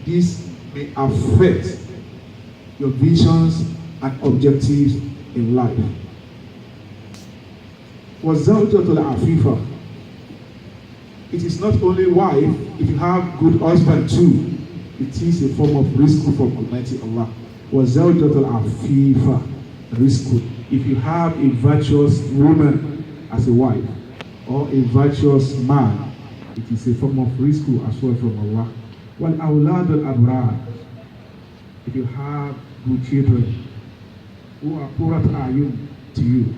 this may affect your visions and objectives in life. وَالزَّوْجَةُ الْعَفِيفَةُ. It is not only wife, if you have good husband too, it is a form of rizq from Almighty Allah. وَالزَّوْجَةُ الْعَفِيفَةُ rizq. If you have a virtuous woman as a wife, or a virtuous man, it is a form of rizq as well from Allah. وَالْأَوْلَادُ الْأَبْرَارِ. If you have good children who are qurrat a'yun to you,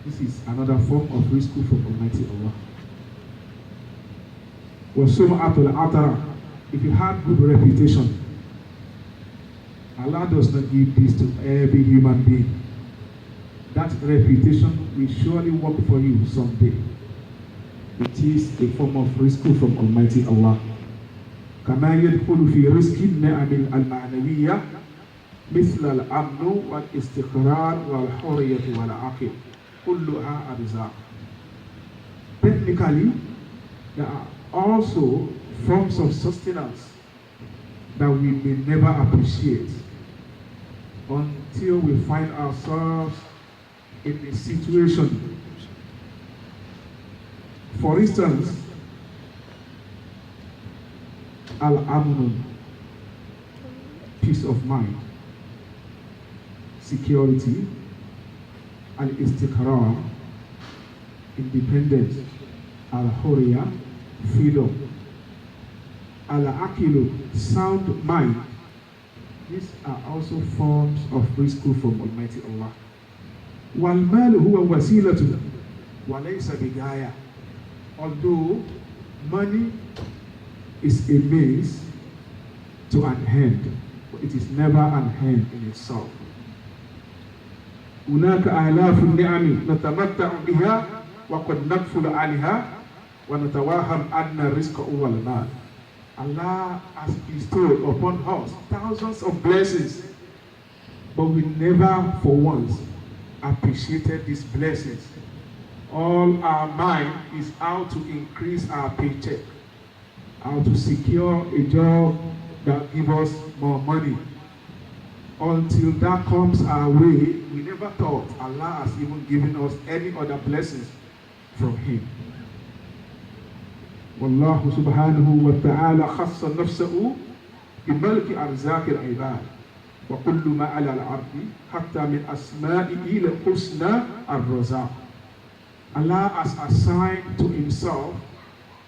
this is another form of rizq from Almighty Allah. وَسُمْعَةُ الْعَطَرَ. If you have good reputation, Allah does not give this to every human being. That reputation will surely work for you someday. It is a form of rizq from Almighty Allah. كما يدخل في رزق النعم المعنوية مثل الأمن والاستقرار والحرية والعقل كلها أرزاق. Technically, there are also forms of sustenance that we may never appreciate until we find ourselves in a situation. For instance, al-amn, peace of mind, security, al-istiqrar, independence, al-hurriya, freedom, al-aqilu, sound mind. These are also forms of rizq from Almighty Allah. وَالْمَالُ هُوَ وَسِيلَةٌ وَلَيْسَ بِغَايَةٌ. Although money is a means to an end, but it is never an end in itself. هناك آلاف النعم نتمتع بها وقد نغفل عنها ونتوهم أن الرزق هو المال. Allah has bestowed upon us thousands of blessings, but we never for once appreciated these blessings. All our mind is how to increase our paycheck, how to secure a job that gives us more money. Until that comes our way, we never thought Allah has even given us any other blessings from Him. والله سبحانه وتعالى خص نفسه بملك أرزاق العباد وكل ما على الأرض حتى من أسمائه الحسنى الرزاق. Allah has assigned to Himself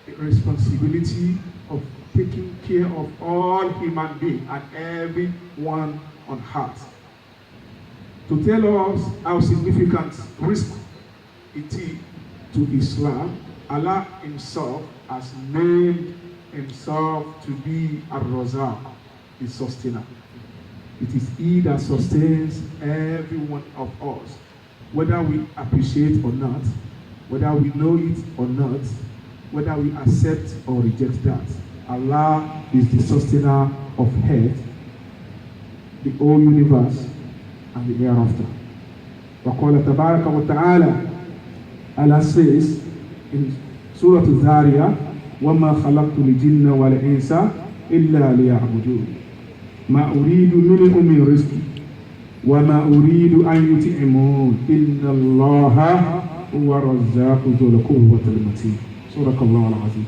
the responsibility of taking care of all human beings and everyone on earth. To tell us how significant rizq it is to Islam, Allah Himself has named Himself to be Ar-Razaq, the sustainer. It is He that sustains every one of us, whether we appreciate or not, whether we know it or not, whether we accept or reject that. Allah is the sustainer of earth, the whole universe, and the hereafter. وقال تبارك وتعالى, Allah says in Surah Al-Dhariyah, وَمَا خَلَقْتُ الْجِنَّ وَالْإِنسَ إِلَّا لِيَعْبُدُونِ مَا أُرِيدُ مِنْهُمْ مِنْ رِزْقٍ وَمَا أُرِيدُ أَنْ يُطْعِمُونِ إِنَّ اللَّهَ هُوَ الرَّزَّاقُ ذُو الْقُوَّةِ الْمَتِينُ. Surah Al-Azim.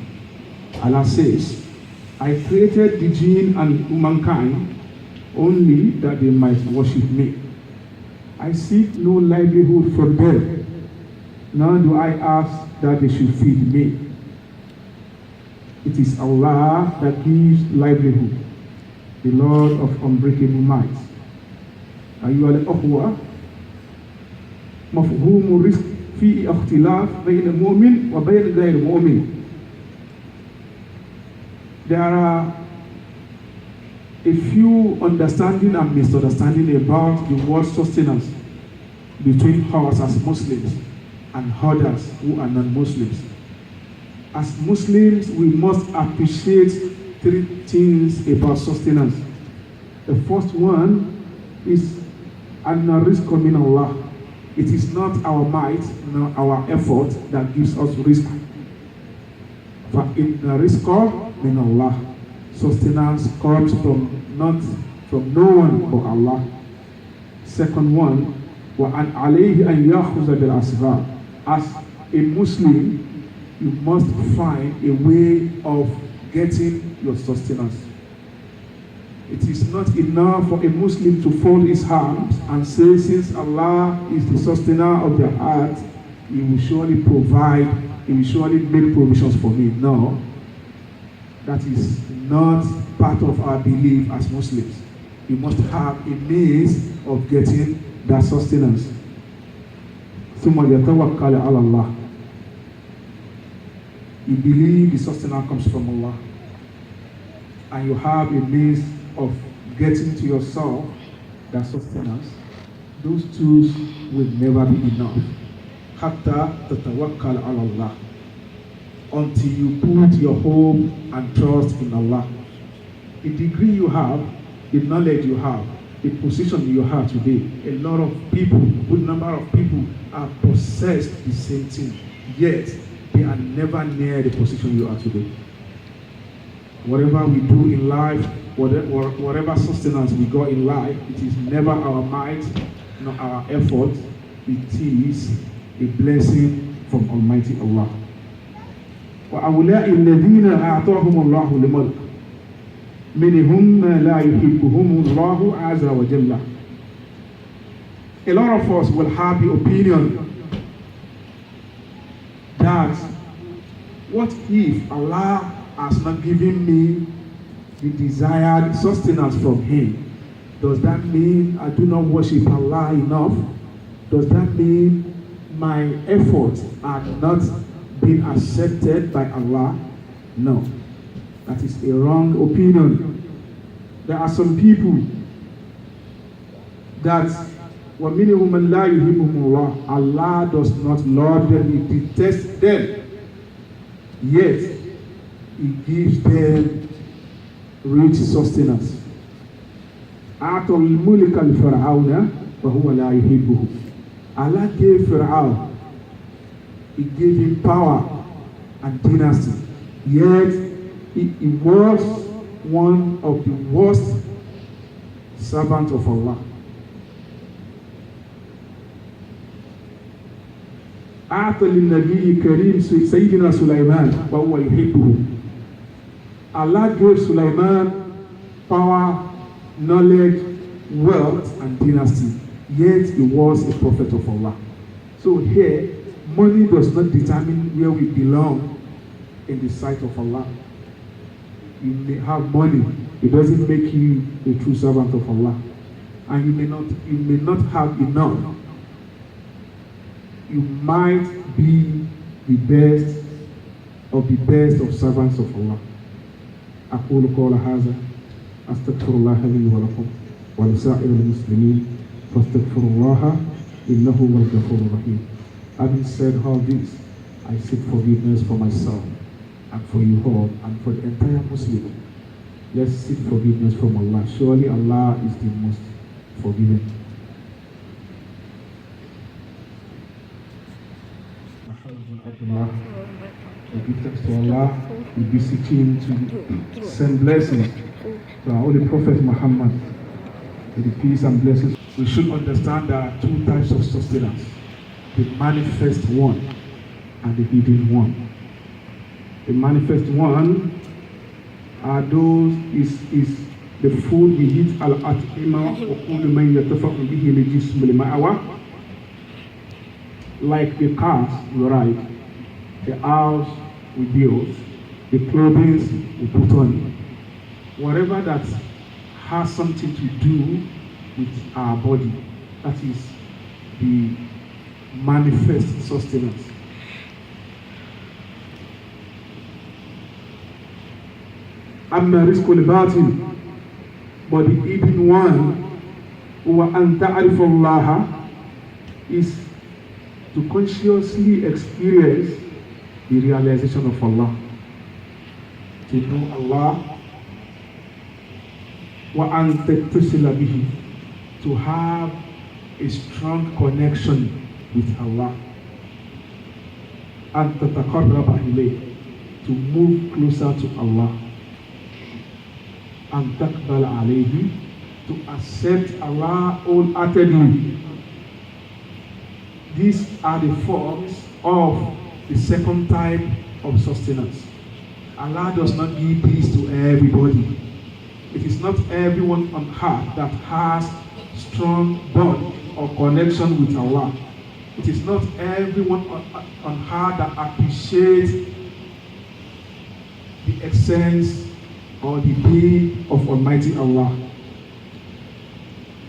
Allah says, I created the jinn and humankind only that they might worship me. I seek no livelihood from them, nor do I ask that they should feed me. It is Allah that gives livelihood, the Lord of unbreakable might. أيها الأخوة، مفهوم الرزق فيه اختلاف بين المؤمن وبين غير المؤمن. There are a few understanding and misunderstanding about the word sustenance between us as Muslims and others who are non-Muslims. As Muslims, we must appreciate three things about sustenance. The first one is an-rizqu min Allah. It is not our might nor our effort that gives us rizq. فَإِنَّ رِزْقَ مِنَ اللَّهِ. sustenance comes from no one but Allah. Second one, وَأَنْ عَلَيْهِ أَنْ يَأْخُذَ بِالْأَسْبَابِ. As a Muslim, you must find a way of getting your sustenance. It is not enough for a Muslim to fold his arms and say, since Allah is the sustainer of their heart, He will surely provide, He will surely make provisions for me. No, that is not part of our belief as Muslims. You must have a means of getting that sustenance. ثُمَّ يَتَوَكَّلَ عَلَى اللَّهِ. You believe the sustenance comes from Allah, and you have a means of getting to yourself that sustenance. Those tools will never be enough. حَتَّى تَتَوَكَّلَ عَلَى اللَّهِ. Until you put your hope and trust in Allah. The degree you have, the knowledge you have, the position you have today, a lot of people, a good number of people are possessed the same thing, yet they are never near the position you are today. Whatever we do in life, whatever sustenance we got in life, it is never our might, nor our effort. It is a blessing from Almighty Allah. وَأَوْلَاءِ الَّذِينَ أَعْطَاهُمُ اللَّهُ لِمُلْكٍ مِنْهُمْ مَا لَا يُحِبُّهُمُ اللَّهُ عَزَّ وَجَلَّ. A lot of us will have the opinion that what if Allah has not given me the desired sustenance from Him? Does that mean I do not worship Allah enough? Does that mean my efforts are not being accepted by Allah? No, that is a wrong opinion. There are some people that وَمِنْهُمْ مَنْ لَا يُحِبُّهُمُ اللَّهُ. Allah does not love them, He detests them. Yet, He gives them rich sustenance. أَعْطَى الْمُلِكَ لِفِرْعَوْنَ وَهُوَ لَا يُحِبُّهُ. Allah gave Fir'aun, He gave him power and dynasty. Yet, he was one of the worst servants of Allah. أعطى للنبي كريم سيدنا سليمان وهو يحبه. Allah gave Sulaiman power, knowledge, wealth, and dynasty. Yet he was a prophet of Allah. So here, money does not determine where we belong in the sight of Allah. You may have money, it doesn't make you a true servant of Allah. And you may not have enough. You might be the best of servants of Allah. أقول قول هذا أستغفر الله لي ولكم ولسائر المسلمين فاستغفروا الله إنه هو الغفور الرحيم. Having said all this, I seek forgiveness for myself and for you all and for the entire Muslim. Let's seek forgiveness from Allah. Surely Allah is the most forgiving. We give thanks to Allah. We beseech Him to send blessings to our Holy Prophet Muhammad, with the peace and blessings. We should understand there are two types of sustenance: the manifest one and the hidden one. The manifest one are those is the food we eat al-at'ima wa kullu man yatafaqu bihi li-jism li-ma'wa, like the cars we ride, the house we build, the clothing we put on, whatever that has something to do with our body, that is the manifest sustenance. أما رزق الباطن, but the hidden one, هو أن تعرف الله, is to consciously experience the realization of Allah, to know Allah, وأن تتصل به, to have a strong connection with Allah, أن تتقرب إليه, to move closer to Allah. and taqbal alayhi, to accept Allah wholeheartedly. These are the forms of the second type of sustenance. Allah does not give peace to everybody. It is not everyone on earth that has strong bond or connection with Allah. It is not everyone on earth that appreciates the essence or the being of Almighty Allah.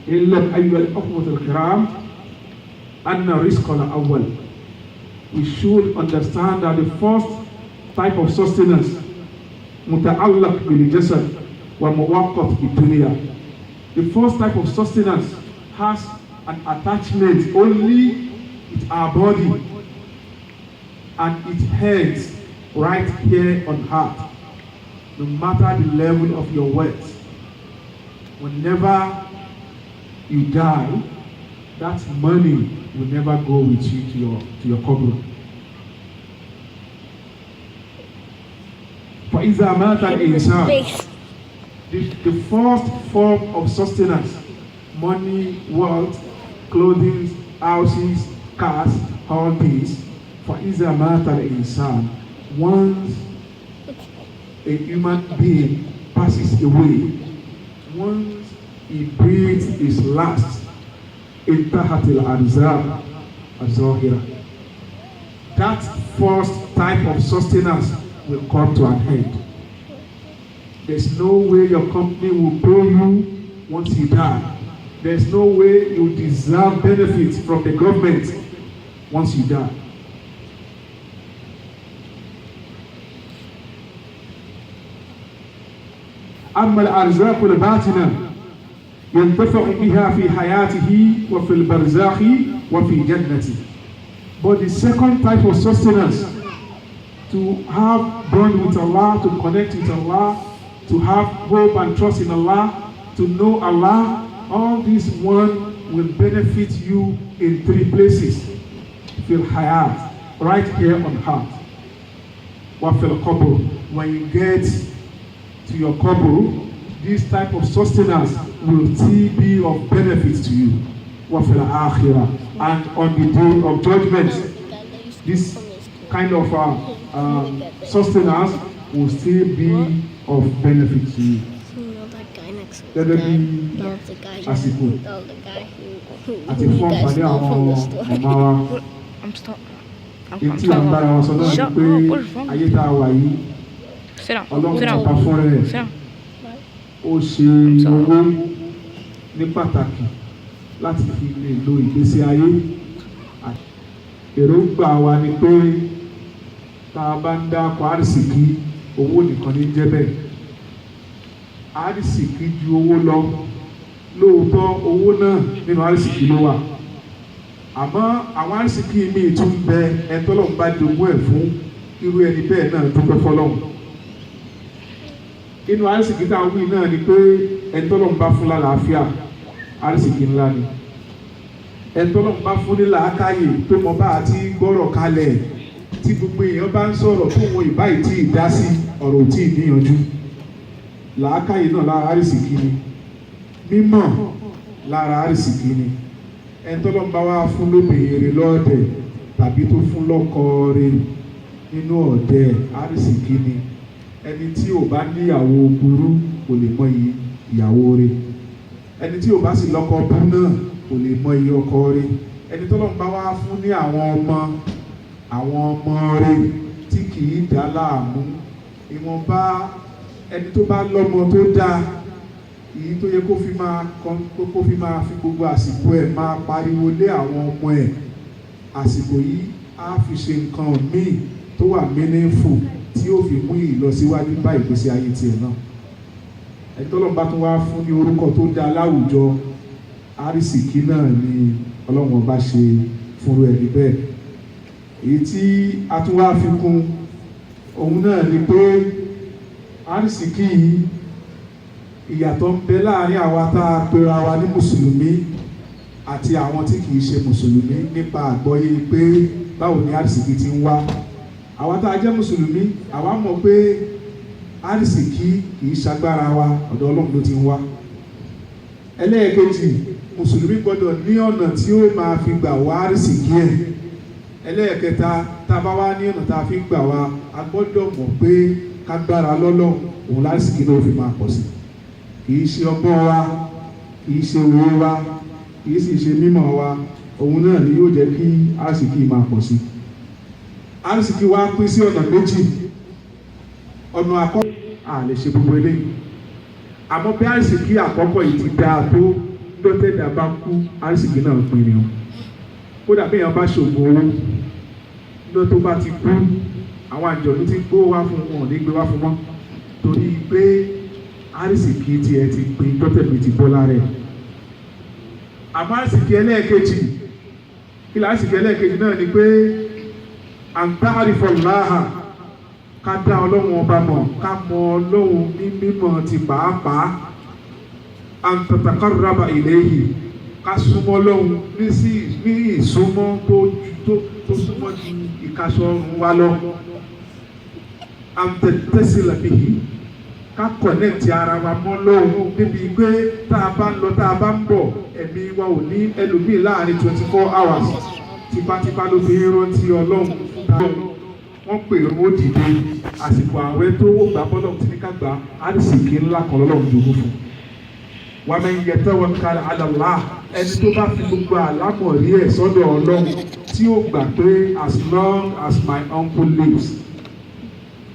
إِلَّا أَيُّهَا الْأَخْوَةُ الْكِرَامِ أَنَّ رِزْقَ الْأَوَّلِ. We should understand that the first type of sustenance, مُتَعَلَّقْ بِالْجَسَدِ وَمُوَقَّتْ بِالدُّنْيَا. The first type of sustenance has an attachment only with our body, and it ends right here on earth. No matter the level of your wealth, whenever you die, that money will never go with you to your qabr. فَإِذَا مَاتَ الْإِنسَانُ. The first form of sustenance, money, wealth, clothing, houses, cars, all these. فَإِذَا مَاتَ الْإِنسَانُ. Once a human being passes away, once he breathes his last, انتهت الأرزاق الظاهرة. That first type of sustenance will come to an end. There's no way your company will pay you once you die. There's no way you deserve benefits from the government once you die. أما الأرزاق الباطنة ينتفع بها في حياته وفي البرزاخ وفي جنته. But the second type of sustenance, to have bond with Allah, to connect with Allah, to have hope and trust in Allah, to know Allah, all these one will benefit you in three places. Fil hayat, right here on earth. Wa fil qabr, when you get to your qabr, this type of sustenance will still be of benefit to you. Wa fil akhirah, and on the day of judgment, this kind of sustenance will still be of benefit to you. That guy next to Gẹ́gẹ́ bí the guy àsìkò the guy who àti you fún guys àǹfààní know àwọn from the store. màmá wa, I'm stuck. etí à ń bára wọn sọ náà ni pé ayé tá a wà yìí, Sit down. Sit Ọlọ́run ọba down. fún rẹ̀ Sit down. ó ṣe owó ní pàtàkì láti fi lè lo ìgbésí ayé. Èròǹgbà wa ni pé tá a bá ń dáko àrísìkí, owó nìkan ní jẹ́ bẹ́ẹ̀. Àrísìkí ju owó lọ. Lóòótọ́ owó náà nínú àrísìkí ló wà. Àmọ́ àwọn àrísìkí míì tún bẹ ẹ̀tọ́lọ́run bá jogún ẹ̀ fún irú ẹni bẹ́ẹ̀ náà dúpẹ́ fọlọ́run. Inú àrísìkí tá a wí náà ni pé ẹ̀tọ́lọ́run bá fún lálàáfíà, àrísìkí ńlá ni. Ẹ̀tọ́lọ́run bá fún ní làákàyè tó mọ bá àti gbọ́rọ̀ kalẹ̀, tí gbogbo èèyàn bá ń sọ̀rọ̀ tó wọn ìbáyìí tí ì dá sí ọ̀rọ̀ ò tí ì níyanjú. Làákàyè náà lára àrísìkí ni. Mímọ̀ lára àrísìkí ni. Ẹ̀tọ́lọ́run bá wá fún lóbìnrin lọ́ọ̀dẹ̀ tàbí tó fún lọ́kọ rẹ̀ nínú ọ̀dẹ̀, àrísìkí ni. Ẹni tí ò bá níyàwó burú kò lè mọ ìyàwó rẹ̀. Ẹni tí ò bá sì lọ́kọ bú náà kò lè mọ iye ọkọ rẹ̀. Ẹni tọ́lọ́run bá wá fún ní àwọn ọmọ rẹ̀ tí kì í dá láàmú, ìwọ̀nba ẹni tó bá lọ́mọ tó dáa, èyí tó yẹ kó fi máa fi gbogbo àsìkò ẹ̀ máa pariwo lé àwọn ọmọ ẹ̀, àsìkò yìí á fi ṣe nǹkan míì tó wà meaningful tí ó fi mú ìlọsíwájú bá ìgbésí ayé tiẹ̀ náà. Ẹni tọ́lọ́run bá tún wá fún ní orúkọ tó dáa láwùjọ, àrísìkí náà ni Ọlọ́run ọba ṣe fúnru ẹni bẹ́ẹ̀. Èyí tí a tún wá fi kún òun náà ni pé àrísìkí yìí, ìyàtọ̀ ń bẹ láàrin àwa tá a pera wa ní mùsùlùmí àti àwọn tí kìí ṣe mùsùlùmí nípa àgbọ́yé pé báwo ni àrísìkí ti ń wá. Àwa tá a jẹ́ mùsùlùmí, àwa mọ̀ pé àrísìkí kìí ṣagbára wa, ọ̀dọ̀ Ọlọ́run ló ti ń wá. Ẹlẹ́ẹ̀kejì, mùsùlùmí gbọ́dọ̀ ní ọ̀nà tí ó máa fi gbà wá àrísìkí ẹ̀. Ẹlẹ́ẹ̀kẹta, tá a bá wá ní ọ̀nà tá a fi gbà wá, a gbọ́dọ̀ mọ̀ pé kágbára lọ́lọ́run òun lásìkí ló fi máa pọ̀ sí. Kìí ṣe ọgbọ́n wa, kìí ṣe òwe wa, kìí sì ṣe mímọ̀ wa, òun náà ni yóò jẹ́ kí àrísìkí máa pọ̀ sí. Àrísìkí wa pín sí ọ̀nà méjì. Ọ̀nà àkọ́kọ́ a lè ṣe gbogbo eléyìí, àmọ́ bí àrísìkí àkọ́kọ́ yìí ti dáa tó lọ́tẹ̀dá bá kú, àrísìkí náà pín ni o. Kódà bí èèyàn bá ṣògùn owó lọ́ tó bá ti kú, àwọn àjọ̀dún tí gbó wá fún wọn ní gbé wá fún wọn, torí pé àrísìkí tiẹ̀ ti pín lọ́tẹ̀dá ti bọ́ lára ẹ̀. Àmọ́ àrísìkí ẹlẹ́ẹ̀kejì, kí ni àrísìkí ẹlẹ́ẹ̀kejì náà ni pé àǹtàrífọ̀láhà, ká dá Ọlọ́run ọba mọ̀, ká mọ Ọlọ́run ní mímọ̀ ti pàápàá. Àǹtàtàkárùrábà ìléyìí, ká súnmọ́ Ọlọ́run ní ìsúnmọ́ tó súnmọ́ ju ìkaṣọrun wa lọ. Àǹtẹ̀tẹ̀sílẹ̀ bìí, ká kọ̀nẹ́tì ara wa mọ́ Ọlọ́run níbi pé tá a bá ń lọ tá a bá ń bọ̀, ẹ̀mí wa ò ní ẹlòmíì láàrin 24 hours. Tipátipá ló fi rántí Ọlọ́run. Wọ́n pè owó dìde, àsìkò àwẹ̀ tó ó gbà bọ́lọ̀ tí ní ká gbà, àrísìkí ńlá kan lọ́lọ́run jogún fún. Wa man yatawakkal ala Allah, ẹni tó bá fi gbogbo àlámọ̀rí ẹ̀ sọ́dọ̀ Ọlọ́run, tí ó gbà pé as long as my uncle lives,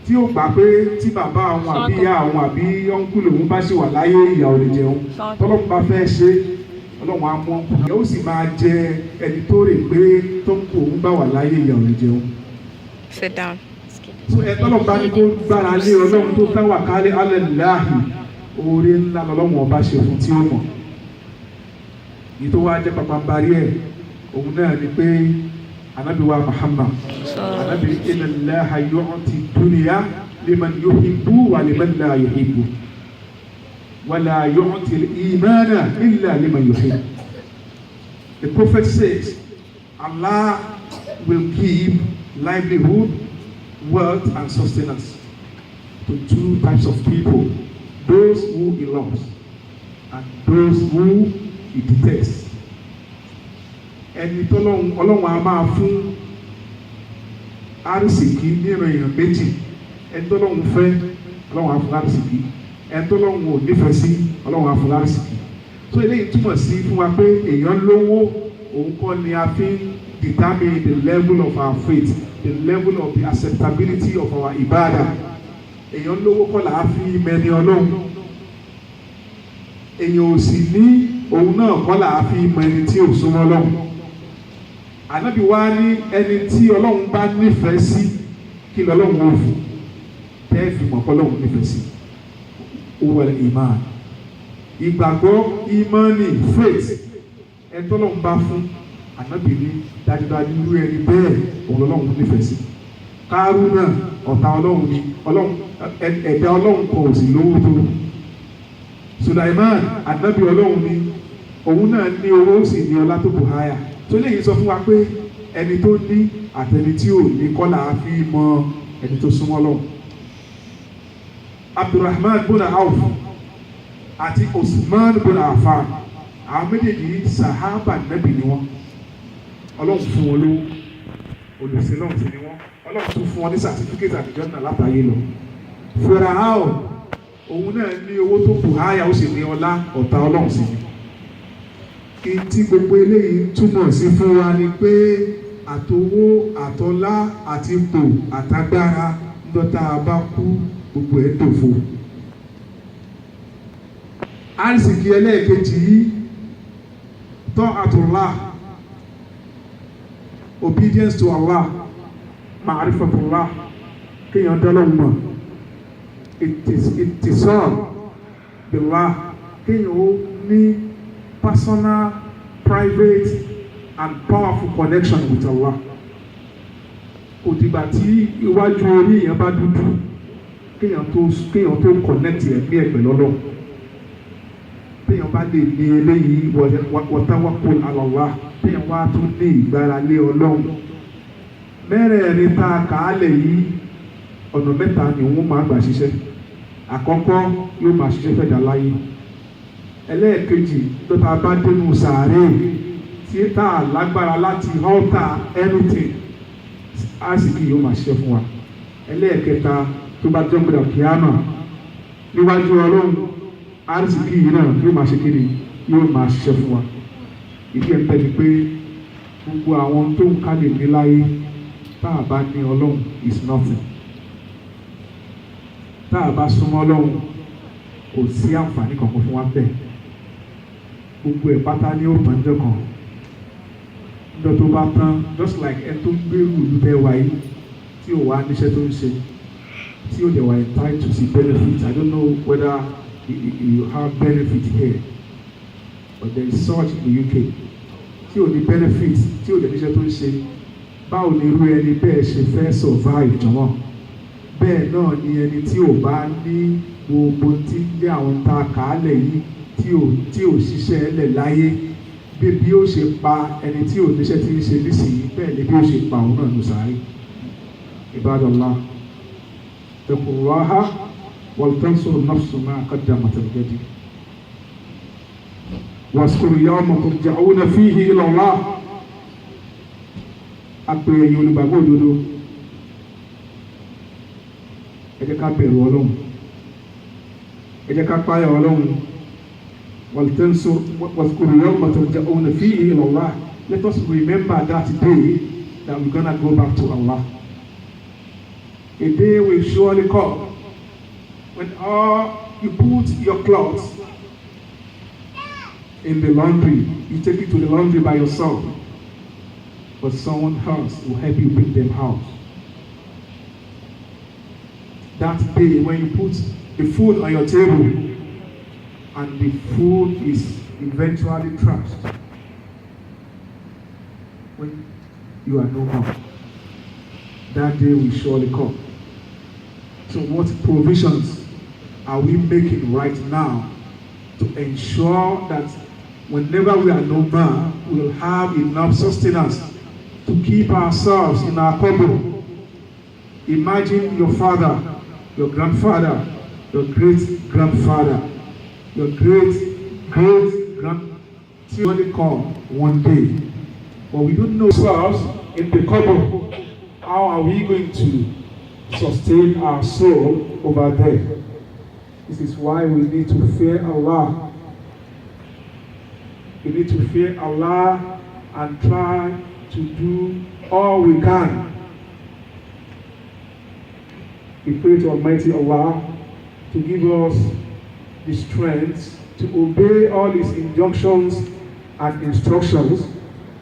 tí ó gbà pé tí bàbá àwọn àbí ìyá àwọn àbí uncle òun bá ṣì wà láyé, ìyà ò lè jẹun. Tọ́lọ́run bá fẹ́ ṣe, Ọlọ́run á mú ọkùnrin, ìyà ó sì máa jẹ ẹni tó rè pé tó ń kó òun bá wà láyé, ìyà ò lè jẹun. Sit down. So ẹ̀tọ́lọ̀ bá ní kó gbára lé Ọlọ́run tó tawakkal ala Allah, oore ńlá lọ́lọ́run ọba ṣe fún tí ó mọ̀. Èyí tó wá jẹ́ pàpàǹbarí ẹ̀, òun náà ni pé Ànábì wa Muhammad, Ànábì inna Allaha yu'ti dunya liman yuhibbu wa liman la yuhibbu, wa la yu'ti al-imana illa liman yuhibbu. The Prophet says, Allah will give livelihood, wealth and sustenance to two types of people: those who he loves and those who he detests. Ẹni tọ́lọ́run a máa fún àrísìkí nínú èèyàn méjì. Ẹni tọ́lọ́run fẹ́, Ọlọ́run á fún àrísìkí. Ẹni tọ́lọ́run ò nífẹ̀ẹ́ sí, Ọlọ́run á fún àrísìkí. So eléyìí túmọ̀ sí fún wa pé èèyàn lówó, òun kọ́ ni a fi ń determine the level of our faith, the level of the acceptability of our ibadah. Èèyàn lówó kọ́ là á fi mẹ́ni Ọlọ́run. Èèyàn ò sì ní òun náà kọ́ là á fi mọ ẹni tí ò súnmọ́ Ọlọ́run. Ànábì wa ní ẹni tí Ọlọ́run bá nífẹ̀ẹ́ sí, kí lọ́lọ́run ó fún, tẹ́ fi mọ̀ kọ́ Ọlọ́run nífẹ̀ẹ́ sí. Ó wọlé ìmáà, ìgbàgbọ́, ìmánì, faith. Ẹni tọ́lọ́run bá fún, Ànábì ní dájúdájú irú ẹni bẹ́ẹ̀ òun lọ́lọ́run nífẹ̀ẹ́ sí. Kárúnà ọ̀tá Ọlọ́run ni, ẹ̀dá Ọlọ́run kò sì lówó tó. Sulaiman Ànábì Ọlọ́run ni, òun náà ní owó sì ní ọlá tó bùháyà. Tó lè sọ fún wa pé ẹni tó ní àtẹni tí ò ní kọ́ là á fi mọ ẹni tó súnmọ́ Ọlọ́run. Abdurrahman bin Auf àti Usman bin Affan, àwọn méjèèjì sàhábà Nábì ni wọ́n. Ọlọ́run fún wọn lówó, olùsìn náà sì ni wọ́n. Ọlọ́run tún fún wọn ní certificate àtijọ́ náà látàyè lọ. Fáráò, òun náà ní owó tó bùháyà, ó sì ní ọlá, ọ̀tá Ọlọ́run sì ni. Kí tí gbogbo eléyìí túmọ̀ sí fún wa ni pé àtowó, àtọlá, àti ipò, àtagbára ńdọ́ta bá kú, gbogbo ẹ̀ dòfo. Àrísìkí ẹlẹ́ẹ̀kejì yìí, ta'atullah, obedience to Allah, ma'rifatullah, kéèyàn dọ́lọ́run mọ̀, ittisal billah, kéèyàn ó ní personal, private and powerful connection with Allah. Kò dìgbà tí iwájú orí èèyàn bá dúdú, kéèyàn tó connect ẹ̀mí ẹ̀ pẹ̀lú Ọlọ́run. Téèyàn bá lè ní eléyìí, wa tawakkul ala Allah, téèyàn wá tún ní ìgbára lé Ọlọ́run. Mẹ́rẹ̀ẹ̀rin tá a kà á lẹ̀ yìí, ọ̀nà mẹ́ta ni wọ́n máa gbà ṣiṣẹ́. àkọ́kọ́ yóò máa ṣiṣẹ́ fẹ́ dà láyé. Ẹlẹ́ẹ̀kejì tó ta bá dénú sàárè tí tá a lágbára láti alter anything àsìkò yóò máa ṣiṣẹ́ fún wa. Ẹlẹ́ẹ̀kẹta tó bá jọ́ gbọdọ̀ kíámà níwájú Ọlọ́run àsìkò yìí náà yóò máa ṣe kéde yóò máa ṣiṣẹ́ fún wa. Ìdí ẹ̀ ń bẹ́ẹ̀ ni pé gbogbo àwọn tó ń kálẹ̀ ní láyé tá a bá ní Ọlọ́run is nothing. Tá a bá súnmọ́ Ọlọ́run kò sí àǹfààní kankan fún wa bẹ́ẹ̀. Gbogbo ẹ̀ pátá ní òòtàn jẹ́ kan. Níjọ́ tó bá tán just like ẹ tó ń gbèrú ìlú bẹ́ẹ̀ wáyé tí ò wá níṣẹ́ tó ń ṣe tí ò dẹ̀ wá entitled to see benefit. I don't know whether you have benefit here but there is such in the UK. Tí ò ní benefit tí ò dẹ̀ níṣẹ́ tó ń ṣe báwo ni irú ẹni bẹ́ẹ̀ ṣe fẹ́ survive jọ̀wọ́. Bẹ́ẹ̀ náà ni ẹni tí ò bá ní gbogbo tí ń jẹ́ àwọn ta kàálẹ̀ yìí tí ò ṣiṣẹ́ ẹlẹ̀ láyé bí ó ṣe pa ẹni tí ò níṣẹ́ tí ń ṣe nísìnyí bẹ́ẹ̀ ni bí ó ṣe pa òun náà ló sáré. Ibadallah ittaqullaha wal tanzur nafsun ma qaddamat ligad wazkur yawma turja'una fihi ila Allah. Apè ẹ̀yin olùgbàgbọ́ òdodo ẹ jẹ́ ká bẹ̀rù Ọlọ́run, ẹ jẹ́ ká páyà Ọlọ́run. وَاذْكُرُوا يَوْمَ تُرْجَعُونَ فِيهِ إِلَى اللَّهِ. Let us remember that day that we're gonna go back to Allah. A day will surely come when you put your clothes in the laundry, you take it to the laundry by yourself, but someone else will help you bring them out. That day when you put the food on your table and the food is eventually trashed, when you are no more, that day will surely come. So what provisions are we making right now to ensure that whenever we are no more, we will have enough sustenance to keep ourselves in our cover? Imagine your father, your grandfather, your great-grandfather, your great-great-grandchildren only come one day. But we don't know ourselves in the couple. How are we going to sustain our soul over there? This is why we need to fear Allah. We need to fear Allah and try to do all we can. We pray to Almighty Allah to give us the strength to obey all His injunctions and instructions,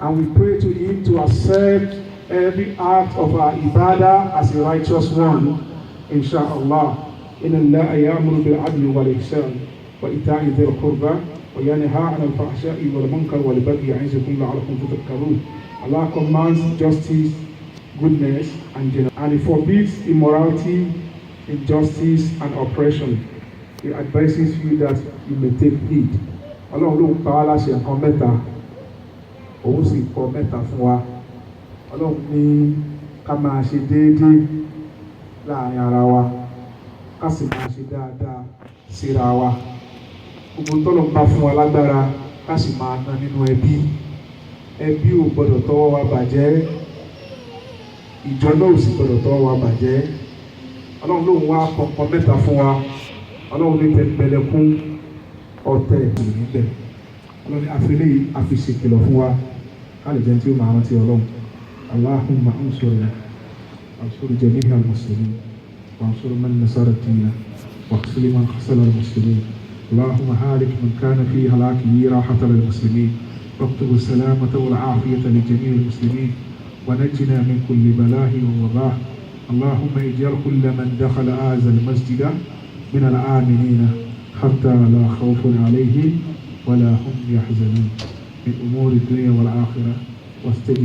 and we pray to Him to accept every act of our ibadah as a righteous one, inshallah. Inna Allah ya'muru bil 'adli wal ihsan wa ita'i dhil qurba wa yanha 'anil fahsha'i wal munkar wal baghi ya'izukum la'allakum tadhakkarun. Allah commands justice, goodness, and generosity, and He forbids immorality, injustice, and oppression. He advises you that you may take heed. Ọlọ́run ló ń pa wá láṣẹ nǹkan mẹ́ta, òun sì kọ mẹ́ta fún wa. Ọlọ́run ní ká máa ṣe déédéé láàrin ara wa, ká sì máa ṣe dáadáa síra wa. Gbogbo tọ́lọ̀ ń bá fún wa lágbára, ká sì máa ná nínú ẹbí. Ẹbí ò gbọdọ̀ tọwọ́ wa bàjẹ́, ìjọ náà ò sì gbọdọ̀ tọwọ́ wa bàjẹ́. Ọlọ́run ló ń wá kọ̀ọ̀kan mẹ́ta fún wa. Ọlọ́run ní tẹ̀m̀bẹ̀lẹ̀ fún ọ̀tẹ̀ níbẹ̀. Ọlọ́run ní àfilẹ́ àfiṣèkìlọ̀ fún wa ká lè jẹ́ tí ó máa rántí Ọlọ́run. Allahumma ansur jami'a al-muslimin wa ansur man nasara ad-din wa khzil man khazala al-muslimin. Allahumma halik man kana fi halakihi rahatan lil-muslimin واكتب السلامة والعافية لجميع المسلمين ونجنا من كل بلاء ووباء. اللهم اجعل كل من دخل هذا المسجد من الآمنين حتى لا خوف عليهم ولا هم يحزنون من أمور الدنيا والآخرة واستجب